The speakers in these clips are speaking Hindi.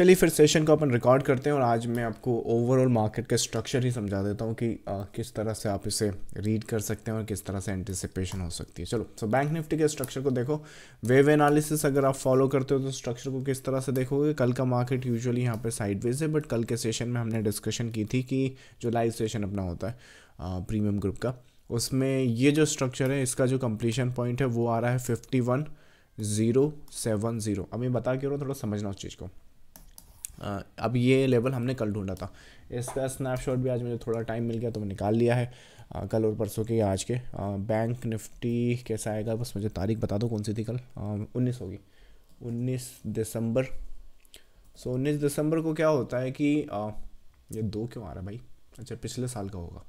चलिए फिर सेशन को अपन रिकॉर्ड करते हैं और आज मैं आपको ओवरऑल मार्केट का स्ट्रक्चर ही समझा देता हूँ कि किस तरह से आप इसे रीड कर सकते हैं और किस तरह से एंटिसिपेशन हो सकती है। चलो सो बैंक निफ्टी के स्ट्रक्चर को देखो। वेव एनालिसिस अगर आप फॉलो करते हो तो स्ट्रक्चर को किस तरह से देखोगे। कल का मार्केट यूजुअली यहाँ पे साइडवेज है, बट कल के सेशन में हमने डिस्कशन की थी कि जो लाइव सेशन अपना होता है प्रीमियम ग्रुप का, उसमें ये जो स्ट्रक्चर है इसका जो कंप्लीशन पॉइंट है वो आ रहा है 51,070। अब मैं बता के रहा हूँ, थोड़ा समझना उस चीज़ को। अब ये लेवल हमने कल ढूंढा था, इसका स्नैपशॉट भी आज मुझे थोड़ा टाइम मिल गया तो मैं निकाल लिया है। कल और परसों के आज के बैंक निफ्टी कैसा आएगा, बस मुझे तारीख बता दो कौन सी थी कल। 19 होगी, 19 दिसंबर। सो 19 दिसंबर को क्या होता है कि ये 2 क्यों आ रहा है भाई, अच्छा पिछले साल का होगा।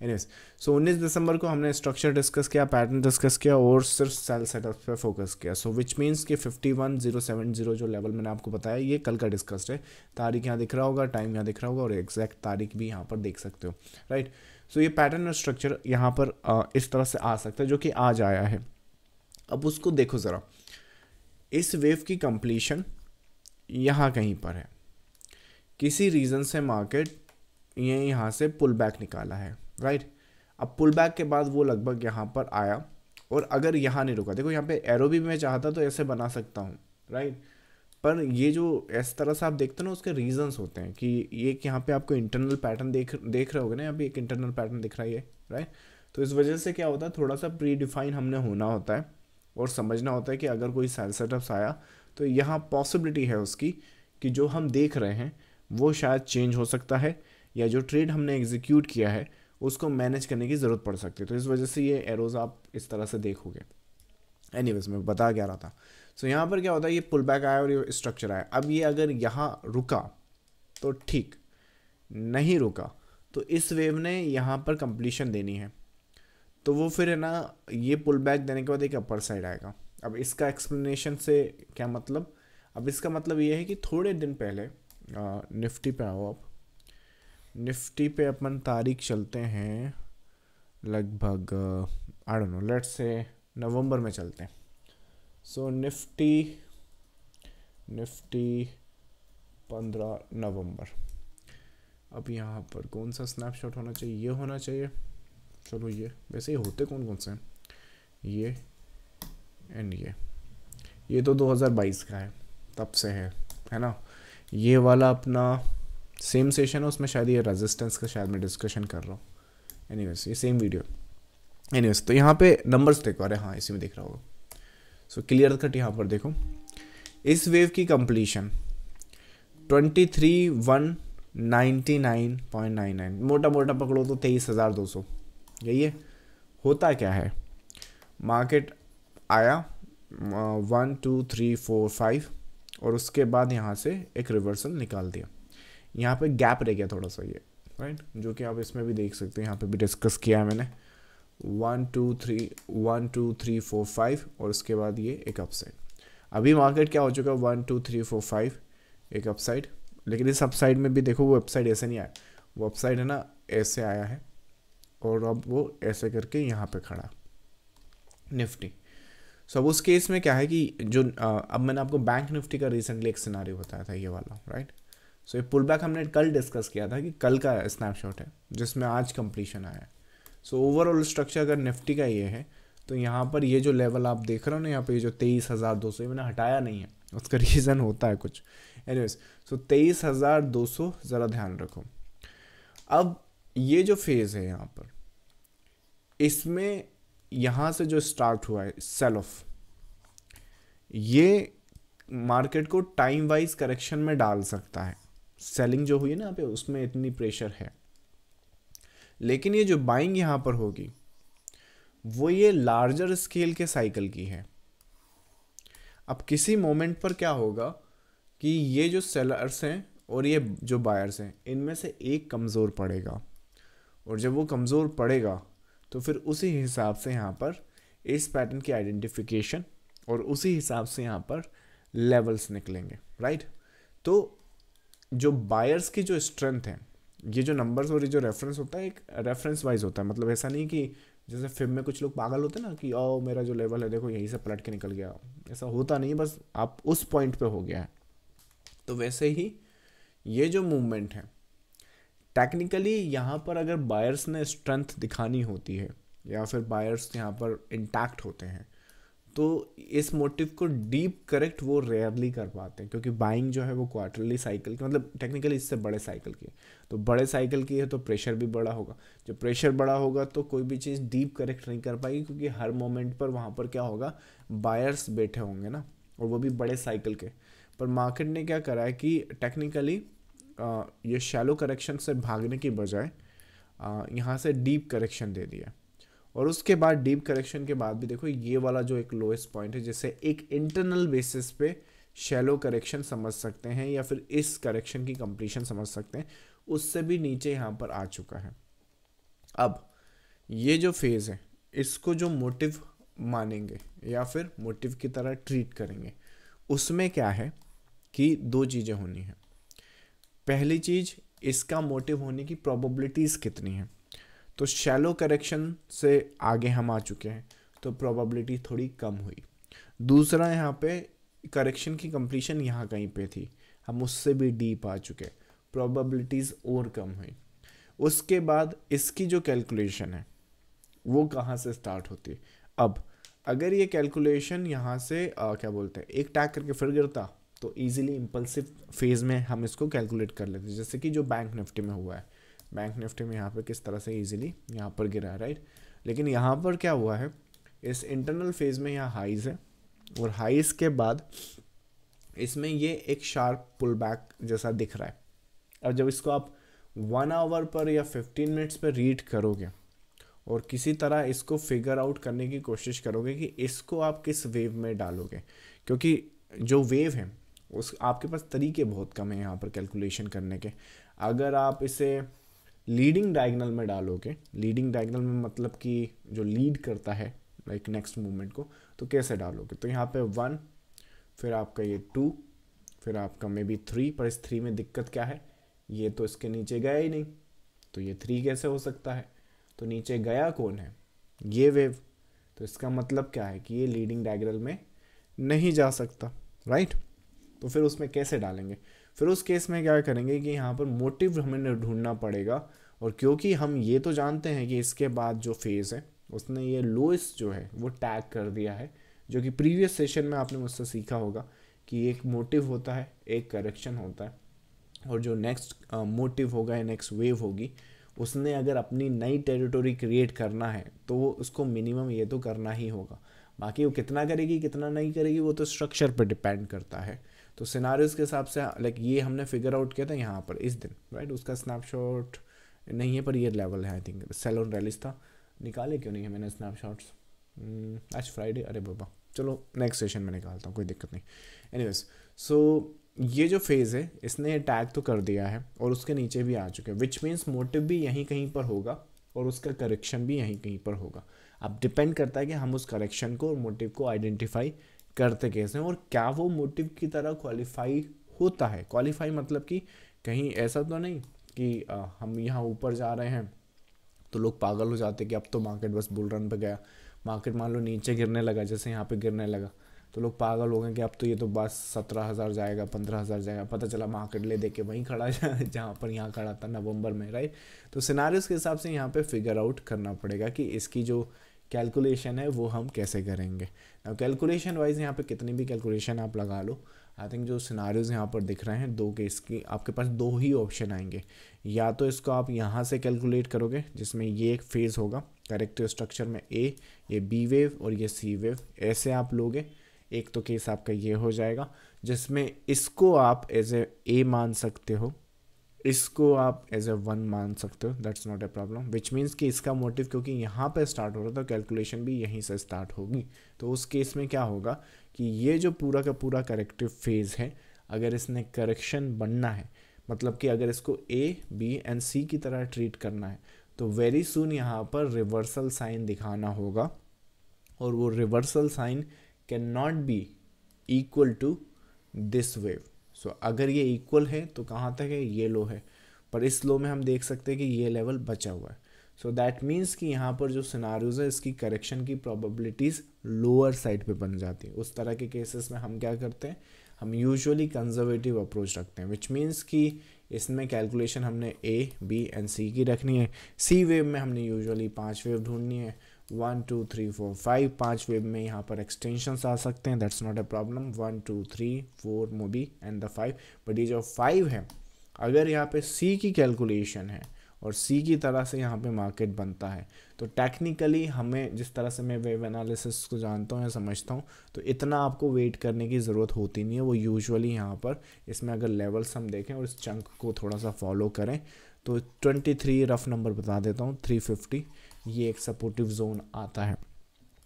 एनीवेज, सो 19 दिसंबर को हमने स्ट्रक्चर डिस्कस किया, पैटर्न डिस्कस किया और सिर्फ सेल सेटअप पे फोकस किया। सो विच मीन्स कि 51,070 जो लेवल मैंने आपको बताया ये कल का डिस्कस्ड है। तारीख यहाँ दिख रहा होगा, टाइम यहाँ दिख रहा होगा और एग्जैक्ट तारीख भी यहाँ पर देख सकते हो, राइट। सो ये पैटर्न और स्ट्रक्चर यहाँ पर इस तरह से आ सकता है जो कि आज आया है। अब उसको देखो ज़रा, इस वेव की कंप्लीशन यहाँ कहीं पर है, किसी रीज़न से मार्केट ये यहाँ से पुल बैक निकाला है, राइट। अब पुल बैक के बाद वो लगभग यहाँ पर आया और अगर यहाँ नहीं रुका, देखो यहाँ पे एरो भी मैं चाहता तो ऐसे बना सकता हूँ, राइट। पर ये जो इस तरह से आप देखते हो ना, उसके रीजंस होते हैं कि ये यहाँ पे आपको इंटरनल पैटर्न देख रहे होगे ना, यहाँ पे एक इंटरनल पैटर्न दिख रहा है, राइट। तो इस वजह से क्या होता है, थोड़ा सा प्री डिफाइन हमने होना होता है और समझना होता है कि अगर कोई सेल सेटअप्स आया तो यहाँ पॉसिबिलिटी है उसकी कि जो हम देख रहे हैं वो शायद चेंज हो सकता है, या जो ट्रेड हमने एग्जीक्यूट किया है उसको मैनेज करने की ज़रूरत पड़ सकती है। तो इस वजह से ये एरोज़ आप इस तरह से देखोगे। एनीवेज, मैं बता क्या रहा था। सो यहाँ पर क्या होता है, ये पुल बैक आया और ये स्ट्रक्चर आया। अब ये अगर यहाँ रुका तो ठीक, नहीं रुका तो इस वेव ने यहाँ पर कंप्लीशन देनी है, तो वो फिर है ना, ये पुल बैक देने के बाद एक अपर साइड आएगा। अब इसका एक्सप्लेनेशन से क्या मतलब, अब इसका मतलब ये है कि थोड़े दिन पहले निफ्टी पे आओ। आप निफ्टी पे अपन तारीख चलते हैं लगभग I don't know, let's say नवंबर में चलते हैं। सो निफ्टी 15 नवंबर। अब यहाँ पर कौन सा स्नैपशॉट होना चाहिए, ये होना चाहिए। चलो ये वैसे ही होते कौन कौन से हैं, ये एंड ये तो 2022 का है, तब से है ना। ये वाला अपना सेम सेशन है, उसमें शायद ये रेजिस्टेंस का शायद मैं डिस्कशन कर रहा हूँ। एनीवेज, ये सेम वीडियो। एनीवेज, तो यहाँ पे नंबर्स देखो, अरे हाँ इसी में दिख रहा होगा। सो क्लियर कट यहाँ पर देखो, इस वेव की कंप्लीशन 23,199.99, मोटा मोटा पकड़ो तो 23,200, यही है। होता क्या है, मार्केट आया 1 2 3 4 5 और उसके बाद यहाँ से एक रिवर्सल निकाल दिया। यहाँ पे गैप रह गया थोड़ा सा ये, राइट, जो कि आप इसमें भी देख सकते हैं, यहाँ पे भी डिस्कस किया है मैंने। 1 2 3 4 5 और उसके बाद ये एक अपसाइड। अभी मार्केट क्या हो चुका है, 1 2 3 4 5 एक अपसाइड, लेकिन इस अपसाइड में भी देखो वो अपसाइड ऐसे नहीं आया, वो अपसाइड है ना ऐसे आया है और अब वो ऐसे करके यहाँ पे खड़ा निफ्टी। सो अब उस केस में क्या है कि जो अब मैंने आपको बैंक निफ्टी का रिसेंटली एक सिनारियो बताया था, ये वाला, राइट। सो ये पुल बैक हमने कल डिस्कस किया था कि कल का स्नैपशॉट है जिसमें आज कंप्लीशन आया है। सो ओवरऑल स्ट्रक्चर अगर निफ्टी का ये है तो यहाँ पर ये जो लेवल आप देख रहे हो ना, यहाँ पे ये जो 23,200 ये मैंने हटाया नहीं है, उसका रीज़न होता है कुछ। एनीवेज, सो 23,200 ज़रा ध्यान रखो। अब ये जो फेज़ है यहाँ पर, इसमें यहाँ से जो स्टार्ट हुआ है सेल ऑफ, ये मार्केट को टाइम वाइज करेक्शन में डाल सकता है। सेलिंग जो हुई है ना यहाँ पे, उसमें इतनी प्रेशर है, लेकिन ये जो बाइंग यहाँ पर होगी वो ये लार्जर स्केल के साइकिल की है। अब किसी मोमेंट पर क्या होगा कि ये जो सेलर्स हैं और ये जो बायर्स हैं, इनमें से एक कमज़ोर पड़ेगा, और जब वो कमज़ोर पड़ेगा तो फिर उसी हिसाब से यहाँ पर इस पैटर्न की आइडेंटिफिकेशन और उसी हिसाब से यहाँ पर लेवल्स निकलेंगे, राइट। तो जो बायर्स की जो स्ट्रेंथ है, ये जो नंबर्स और ये जो रेफरेंस होता है एक रेफरेंस वाइज होता है, मतलब ऐसा नहीं कि जैसे फिल्म में कुछ लोग पागल होते हैं ना कि ओ मेरा जो लेवल है देखो यहीं से पलट के निकल गया, ऐसा होता नहीं, बस आप उस पॉइंट पे हो गया है। तो वैसे ही ये जो मूवमेंट है, टेक्निकली यहाँ पर अगर बायर्स ने स्ट्रेंथ दिखानी होती है या फिर बायर्स यहाँ पर इंटैक्ट होते हैं, तो इस मोटिव को डीप करेक्ट वो रेयरली कर पाते हैं, क्योंकि बाइंग जो है वो क्वार्टरली साइकिल की, मतलब टेक्निकली इससे बड़े साइकिल की है। तो बड़े साइकिल की है तो प्रेशर भी बड़ा होगा, जब प्रेशर बड़ा होगा तो कोई भी चीज़ डीप करेक्ट नहीं कर पाएगी, क्योंकि हर मोमेंट पर वहाँ पर क्या होगा, बायर्स बैठे होंगे ना, और वो भी बड़े साइकिल के। पर मार्केट ने क्या करा है कि टेक्निकली ये शैलो करेक्शन से भागने की बजाय यहाँ से डीप करेक्शन दे दिया, और उसके बाद डीप करेक्शन के बाद भी देखो ये वाला जो एक लोएस्ट पॉइंट है, जिसे एक इंटरनल बेसिस पे शैलो करेक्शन समझ सकते हैं या फिर इस करेक्शन की कंप्लीशन समझ सकते हैं, उससे भी नीचे यहाँ पर आ चुका है। अब ये जो फेज़ है इसको जो मोटिव मानेंगे या फिर मोटिव की तरह ट्रीट करेंगे, उसमें क्या है कि दो चीज़ें होनी हैं। पहली चीज़, इसका मोटिव होने की प्रोबेबिलिटीज़ कितनी है। तो शैलो करेक्शन से आगे हम आ चुके हैं तो प्रोबेबिलिटी थोड़ी कम हुई। दूसरा, यहाँ पे करेक्शन की कंप्लीशन यहाँ कहीं पे थी, हम उससे भी डीप आ चुके, प्रोबेबिलिटीज़ और कम हुई। उसके बाद इसकी जो कैलकुलेशन है वो कहाँ से स्टार्ट होती है। अब अगर ये कैलकुलेशन यहाँ से क्या बोलते हैं, एक टैग करके फिर गिरता तो इजीली इम्पल्सिव फेज़ में हम इसको कैलकुलेट कर लेते, जैसे कि जो बैंक निफ्टी में हुआ है। बैंक निफ्टी में यहाँ पर किस तरह से इजीली यहाँ पर गिरा है, राइट। लेकिन यहाँ पर क्या हुआ है, इस इंटरनल फेज़ में यहाँ हाइज है, और हाइज के बाद इसमें ये एक शार्प पुल बैक जैसा दिख रहा है। और जब इसको आप 1 आवर पर या 15 मिनट्स पर रीड करोगे और किसी तरह इसको फिगर आउट करने की कोशिश करोगे कि इसको आप किस वेव में डालोगे, क्योंकि जो वेव है उस आपके पास तरीके बहुत कम है यहाँ पर कैलकुलेशन करने के। अगर आप इसे लीडिंग डायगोनल में डालोगे, लीडिंग डायगोनल में मतलब कि जो लीड करता है लाइक नेक्स्ट मूवमेंट को, तो कैसे डालोगे, तो यहाँ पे 1, फिर आपका ये 2, फिर आपका मे बी 3, पर इस 3 में दिक्कत क्या है, ये तो इसके नीचे गया ही नहीं, तो ये 3 कैसे हो सकता है, तो नीचे गया कौन है, ये वेव। तो इसका मतलब क्या है कि ये लीडिंग डायगोनल में नहीं जा सकता, राइट। तो फिर उसमें कैसे डालेंगे, फिर उस केस में क्या करेंगे कि यहाँ पर मोटिव हमें ढूंढना पड़ेगा। और क्योंकि हम ये तो जानते हैं कि इसके बाद जो फेज़ है उसने ये लोएस्ट जो है वो टैग कर दिया है, जो कि प्रीवियस सेशन में आपने मुझसे सीखा होगा कि एक मोटिव होता है, एक करेक्शन होता है, और जो नेक्स्ट मोटिव होगा या नेक्स्ट वेव होगी, उसने अगर अपनी नई टेरिटोरी क्रिएट करना है तो वो उसको मिनिमम ये तो करना ही होगा। बाकी वो कितना करेगी कितना नहीं करेगी वो तो स्ट्रक्चर पर डिपेंड करता है। तो सिनारियोज के हिसाब से लाइक ये हमने फिगर आउट किया था यहाँ पर इस दिन, राइट। उसका स्नैपशॉट नहीं है पर ये लेवल है, I think sell on rallies था, निकाले क्यों नहीं है मैंने स्नैपशॉट्स, आज फ्राइडे, अरे बाबा चलो नेक्स्ट सेशन में निकालता हूँ, कोई दिक्कत नहीं। एनीवेज, सो ये जो फेज़ है इसने टैग तो कर दिया है और उसके नीचे भी आ चुके हैं, विच मीन्स मोटिव भी यहीं कहीं पर होगा और उसका करेक्शन भी यहीं कहीं पर होगा। अब डिपेंड करता है कि हम उस करेक्शन को और मोटिव को आइडेंटिफाई करते कैसे हैं, और क्या वो मोटिव की तरह क्वालिफाई होता है। क्वालिफाई मतलब कि कहीं ऐसा तो नहीं कि हम यहाँ ऊपर जा रहे हैं तो लोग पागल हो जाते कि अब तो मार्केट बस बुल रन पे गया, मार्केट मान लो नीचे गिरने लगा, जैसे यहाँ पे गिरने लगा तो लोग पागल हो गए कि अब तो ये तो बस 17,000 जाएगा, 15,000 जाएगा, पता चला मार्केट ले दे के वहीं खड़ा जहाँ पर यहाँ खड़ा था नवंबर में, राइट। तो सिनारियोस के हिसाब से यहाँ पे फिगर आउट करना पड़ेगा कि इसकी जो कैलकुलेशन है वो हम कैसे करेंगे। अब कैलकुलेशन वाइज यहाँ पे कितनी भी कैलकुलेशन आप लगा लो, आई थिंक जो सिनारियोज यहाँ पर दिख रहे हैं दो केस की, आपके पास दो ही ऑप्शन आएंगे, या तो इसको आप यहाँ से कैलकुलेट करोगे जिसमें ये एक फेज़ होगा करेक्टिव स्ट्रक्चर में ए, ये बी वेव और ये सी वेव, ऐसे आप लोगे। एक तो केस आपका ये हो जाएगा जिसमें इसको आप एज ए मान सकते हो, इसको आप एज ए 1 मान सकते हो, that's not a problem, which means कि इसका मोटिव क्योंकि यहाँ पे स्टार्ट हो रहा था तो कैलकुलेशन भी यहीं से स्टार्ट होगी। तो उस केस में क्या होगा कि ये जो पूरा का पूरा करेक्टिव फेज़ है, अगर इसने करेक्शन बनना है, मतलब कि अगर इसको ए बी एंड सी की तरह ट्रीट करना है, तो वेरी सून यहाँ पर रिवर्सल साइन दिखाना होगा, और वो reversal sign can not be equal to this wave. So अगर ये इक्वल है तो कहाँ तक है, ये लो है, पर इस लो में हम देख सकते हैं कि ये लेवल बचा हुआ है। सो दैट मीन्स कि यहाँ पर जो सिनारियोज है इसकी करेक्शन की प्रोबेबिलिटीज़ लोअर साइड पे बन जाती है। उस तरह के केसेस में हम क्या करते हैं, हम यूजुअली कंजर्वेटिव अप्रोच रखते हैं, विच मीन्स कि इसमें कैलकुलेशन हमने ए, बी एंड सी की रखनी है। सी वेव में हमने यूजुअली 5 वेव ढूंढनी है, 1 2 3 4 5। 5 वेव में यहाँ पर एक्सटेंशंस आ सकते हैं, दैट्स नॉट अ प्रॉब्लम, 1 2 3 4 मोबी एंड द 5। बट ये जो 5 है, अगर यहाँ पे सी की कैलकुलेशन है और सी की तरह से यहाँ पे मार्केट बनता है, तो टेक्निकली हमें, जिस तरह से मैं वेव एनालिसिस को जानता हूँ या समझता हूँ, तो इतना आपको वेट करने की ज़रूरत होती नहीं है। वो यूजुअली यहाँ पर इसमें अगर लेवल्स हम देखें और इस चंक को थोड़ा सा फॉलो करें, तो 23 रफ नंबर बता देता हूँ, 350 ये एक सपोर्टिव जोन आता है।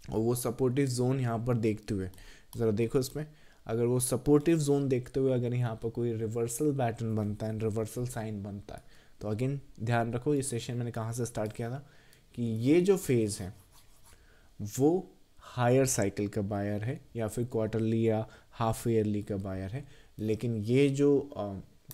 और वो सपोर्टिव जोन यहाँ पर देखते हुए ज़रा देखो इसमें, अगर वो सपोर्टिव जोन देखते हुए अगर यहाँ पर कोई रिवर्सल पैटर्न बनता है, रिवर्सल साइन बनता है, तो अगेन ध्यान रखो ये सेशन मैंने कहाँ से स्टार्ट किया था कि ये जो फेज़ है वो हायर साइकिल का बायर है या फिर क्वार्टरली या हाफ ईयरली का बायर है। लेकिन ये जो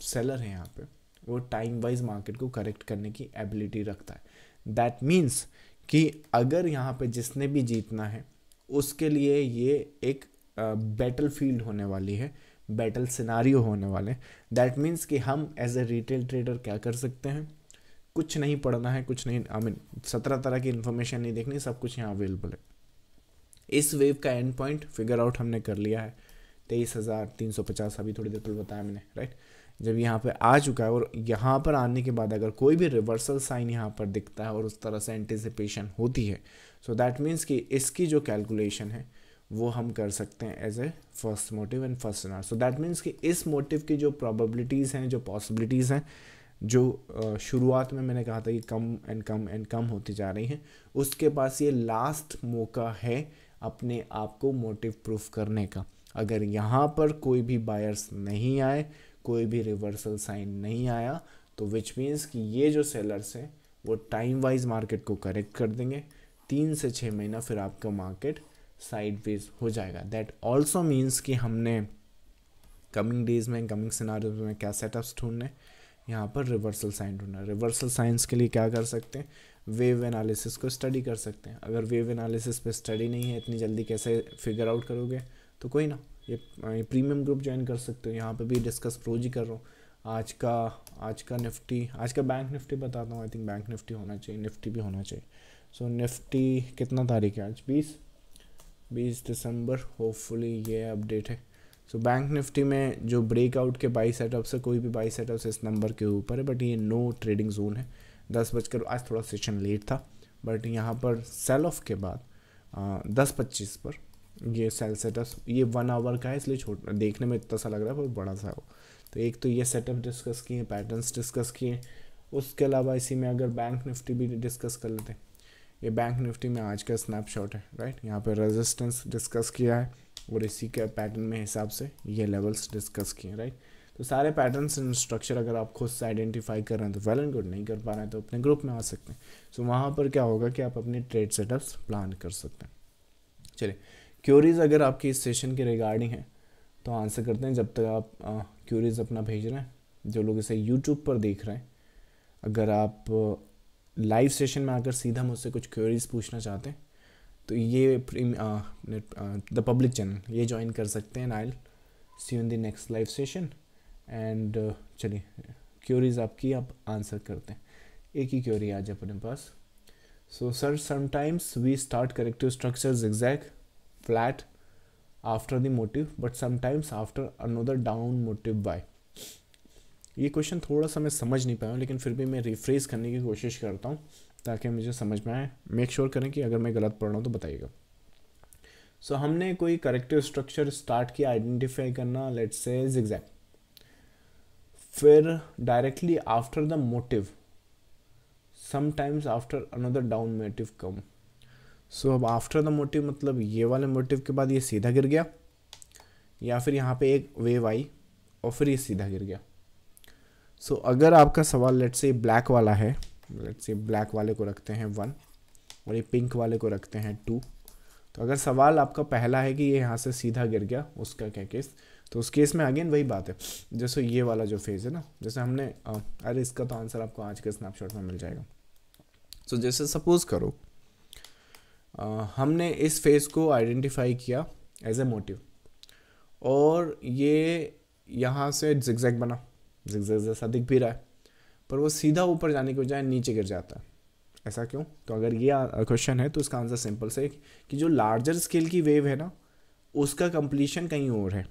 सेलर है यहाँ पे वो टाइम वाइज मार्केट को करेक्ट करने की एबिलिटी रखता है। दैट मीन्स कि अगर यहाँ पे जिसने भी जीतना है उसके लिए ये एक बैटल फील्ड होने वाली है, बैटल सिनारियो होने वाले। दैट मीन्स कि हम एज ए रिटेल ट्रेडर क्या कर सकते हैं, कुछ नहीं पढ़ना है, कुछ नहीं, आई मीन 17 तरह की इन्फॉर्मेशन नहीं देखनी, सब कुछ यहाँ अवेलेबल है। इस वेव का एंड पॉइंट फिगर आउट हमने कर लिया है, 23,350 अभी थोड़ी देर पहले बताया मैंने, राइट। जब यहाँ पे आ चुका है और यहाँ पर आने के बाद अगर कोई भी रिवर्सल साइन यहाँ पर दिखता है और उस तरह से एंटिसिपेशन होती है, सो दैट मीन्स कि इसकी जो कैलकुलेशन है वो हम कर सकते हैं as a first motive and first सिनार। सो दैट मीन्स कि इस मोटिव की जो प्रोबेबिलिटीज़ हैं, जो पॉसिबिलिटीज़ हैं, जो शुरुआत में मैंने कहा था कि come and come and come होती जा रही हैं, उसके पास ये लास्ट मौका है अपने आप को मोटिव प्रूफ करने का। अगर यहाँ पर कोई भी बायर्स नहीं आए, कोई भी रिवर्सल साइन नहीं आया, तो विच मीन्स कि ये जो सेलर्स हैं वो टाइम वाइज मार्केट को करेक्ट कर देंगे। 3 से 6 महीना फिर आपका मार्केट साइडवेज हो जाएगा। दैट ऑल्सो मीन्स कि हमने कमिंग डेज में, कमिंग सिनारियोज में क्या सेटअप्स ढूंढने, यहाँ पर रिवर्सल साइन ढूंढना। रिवर्सल साइंस के लिए क्या कर सकते हैं, वेव एनालिसिस को स्टडी कर सकते हैं। अगर वेव एनालिसिस पे स्टडी नहीं है, इतनी जल्दी कैसे फिगर आउट करोगे, तो कोई ना, ये प्रीमियम ग्रुप ज्वाइन कर सकते हो। यहाँ पे भी डिस्कस रोज ही कर रहा हूँ। आज का निफ्टी, आज का बैंक निफ्टी बताता हूँ। आई थिंक बैंक निफ्टी होना चाहिए, निफ्टी भी होना चाहिए। सो निफ्टी कितना तारीख है आज, 20 दिसंबर, होपफुली ये अपडेट है। सो बैंक निफ्टी में जो ब्रेकआउट के बाई सेटअप्स है, कोई भी बाई सेटअप्स इस नंबर के ऊपर है, बट ये नो ट्रेडिंग जोन है। 10 बजकर, आज थोड़ा सेशन लेट था, बट यहाँ पर सेल ऑफ के बाद 10:25 पर ये सेल सेटअप, ये 1 आवर का है इसलिए छोटा देखने में इतना सा लग रहा है, पर बड़ा सा हो। तो एक तो ये सेटअप डिस्कस किए, पैटर्न्स डिस्कस किए। उसके अलावा इसी में अगर बैंक निफ्टी भी डिस्कस कर लेते हैं। ये बैंक निफ्टी में आज का स्नैपशॉट है, राइट। यहाँ पे रेजिस्टेंस डिस्कस किया है और इसी के पैटर्न में हिसाब से ये लेवल्स डिस्कस किए, राइट। तो सारे पैटर्न्स एंड स्ट्रक्चर अगर आप खुद से आइडेंटिफाई कर रहे हैं तो वेल एंड गुड, नहीं कर पा रहे हैं तो अपने ग्रुप में आ सकते हैं। सो वहाँ पर क्या होगा कि आप अपने ट्रेड सेटअप्स प्लान कर सकते हैं। चलिए, क्यूरीज अगर आपकी इस सेशन के रिगार्डिंग है तो आंसर करते हैं। जब तक आप क्यूरीज अपना भेज रहे हैं, जो लोग इसे यूट्यूब पर देख रहे हैं, अगर आप लाइव सेशन में आकर सीधा मुझसे कुछ क्वेरीज पूछना चाहते हैं तो ये द पब्लिक चैनल ये ज्वाइन कर सकते हैं। I will see you in the next live session. And चलिए, क्वेरीज आपकी आप आंसर करते हैं। एक ही क्वेरी आज अपने पास। So sir, sometimes we start corrective structure zigzag flat after the motive but sometimes after another down motive buy। ये क्वेश्चन थोड़ा सा मैं समझ नहीं पाया हूँ, लेकिन फिर भी मैं रिफ्रेश करने की कोशिश करता हूँ ताकि मुझे समझ में आए। मेक श्योर करें कि अगर मैं गलत पढ़ रहा हूँ तो बताइएगा। सो हमने कोई करेक्टिव स्ट्रक्चर स्टार्ट किया, आइडेंटिफाई करना, लेट्स से zigzag, फिर directly after the motive, sometimes after another down motive come. So अब आफ्टर द मोटिव मतलब ये वाले मोटिव के बाद ये सीधा गिर गया, या फिर यहाँ पे एक वेव आई और फिर ये सीधा गिर गया। सो अगर आपका सवाल लेट्स से ब्लैक वाला है, लेट्स से ब्लैक वाले को रखते हैं 1 और ये पिंक वाले को रखते हैं 2। तो अगर सवाल आपका पहला है कि ये यहाँ से सीधा गिर गया, उसका क्या केस, तो उस केस में अगेन वही बात है, जैसे ये वाला जो फेज़ है ना, जैसे हमने अरे इसका तो आंसर आपको आज के स्नैपशॉट में मिल जाएगा। सो जैसे सपोज करो हमने इस फेज़ को आइडेंटिफाई किया एज ए मोटिव और ये यहाँ से जिगजैग बना, जिगजैग जैसा दिख भी रहा है, पर वो सीधा ऊपर जाने के बजाय नीचे गिर जाता है। ऐसा क्यों? तो अगर ये क्वेश्चन है तो इसका आंसर सिंपल से कि जो लार्जर स्केल की वेव है ना, उसका कंप्लीशन कहीं और है,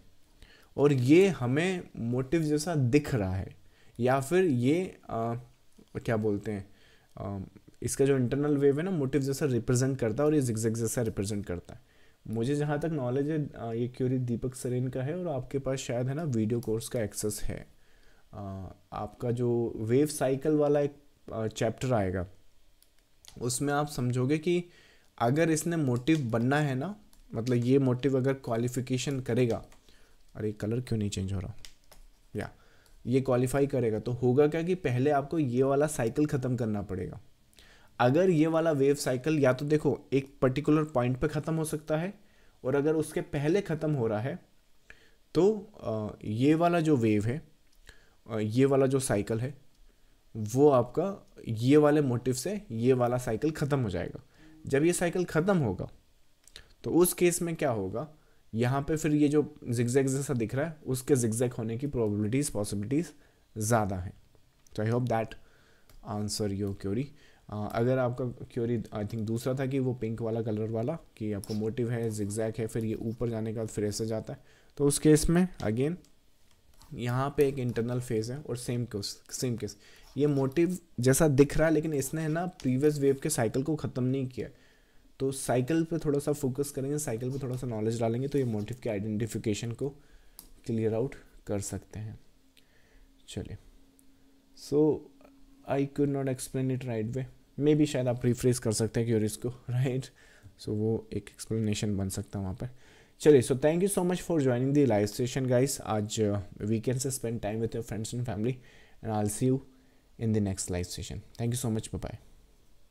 और ये हमें मोटिव जैसा दिख रहा है, या फिर ये क्या बोलते हैं, इसका जो इंटरनल वेव है ना, मोटिव जैसा रिप्रेजेंट करता है, और ये जिगजैग जैसा रिप्रेजेंट करता है। मुझे जहाँ तक नॉलेज है ये क्यूरी दीपक सरेन का है, और आपके पास शायद है ना वीडियो कोर्स का एक्सेस है। आपका जो वेव साइकिल वाला एक चैप्टर आएगा, उसमें आप समझोगे कि अगर इसने मोटिव बनना है ना, मतलब ये मोटिव अगर क्वालिफिकेशन करेगा, अरे कलर क्यों नहीं चेंज हो रहा, या ये क्वालिफाई करेगा, तो होगा क्या कि पहले आपको ये वाला साइकिल ख़त्म करना पड़ेगा। अगर ये वाला वेव साइकिल या तो देखो एक पर्टिकुलर पॉइंट पे ख़त्म हो सकता है, और अगर उसके पहले ख़त्म हो रहा है तो ये वाला जो वेव है, ये वाला जो साइकिल है, वो आपका ये वाले मोटिव से ये वाला साइकिल ख़त्म हो जाएगा। जब ये साइकिल ख़त्म होगा तो उस केस में क्या होगा, यहाँ पे फिर ये जो जिगजैग जैसा दिख रहा है, उसके जिगजैग होने की प्रोबेबिलिटीज़ पॉसिबिलिटीज़ ज़्यादा हैं। तो I hope that answer your query. अगर आपका क्यूरी आई थिंक दूसरा था कि वो पिंक वाला कलर वाला, कि आपको मोटिव है, जिगजैग है, फिर ये ऊपर जाने के बाद फिर ऐसे जाता है, तो उस केस में अगेन यहाँ पे एक इंटरनल फेज है, और सेम केस ये मोटिव जैसा दिख रहा है, लेकिन इसने है ना प्रीवियस वेव के साइकिल को ख़त्म नहीं किया। तो साइकिल पे थोड़ा सा फोकस करेंगे, साइकिल पे थोड़ा सा नॉलेज डालेंगे, तो ये मोटिव के आइडेंटिफिकेशन को क्लियर आउट कर सकते हैं। चलिए, so I could not explain it right way, maybe शायद आप रिफ्रेश कर सकते हैं क्यूरीज को, राइट। सो वो एक एक्सप्लेनेशन बन सकता है वहाँ पर। चलिए, so thank you so much for joining the live session guys. आज वीकेंड से spend time with your friends and family, and I will see you in the next live session. Thank you so much. Bye bye.